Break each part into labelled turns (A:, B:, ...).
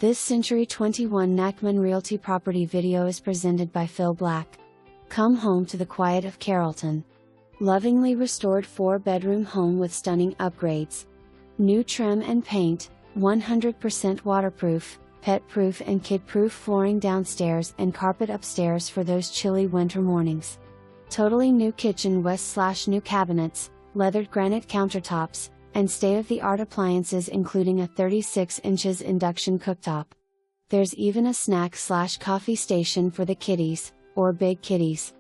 A: This Century 21 Nachman Realty property video is presented by Phil Black. Come home to the quiet of Carrollton. Lovingly restored 4-bedroom home with stunning upgrades. New trim and paint, 100% waterproof, pet-proof and kid-proof flooring downstairs and carpet upstairs for those chilly winter mornings. Totally new kitchen /new cabinets, leathered granite countertops, and state-of-the-art appliances including a 36 inches induction cooktop. There's even a snack/coffee station for the kiddies, or big kiddies.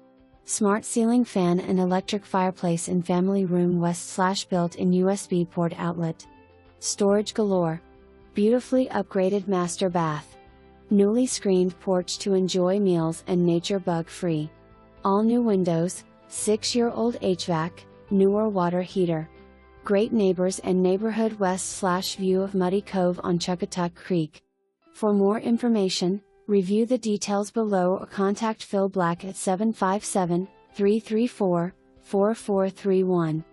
A: Smart ceiling fan and electric fireplace in family room built-in USB port outlet. Storage galore. Beautifully upgraded master bath. Newly screened porch to enjoy meals and nature bug-free. All new windows, 6-year-old HVAC, newer water heater. Great neighbors and neighborhood west/view of Muddy Cove on Chuckatuck Creek. For more information, review the details below or contact Phil Black at 757-334-4431.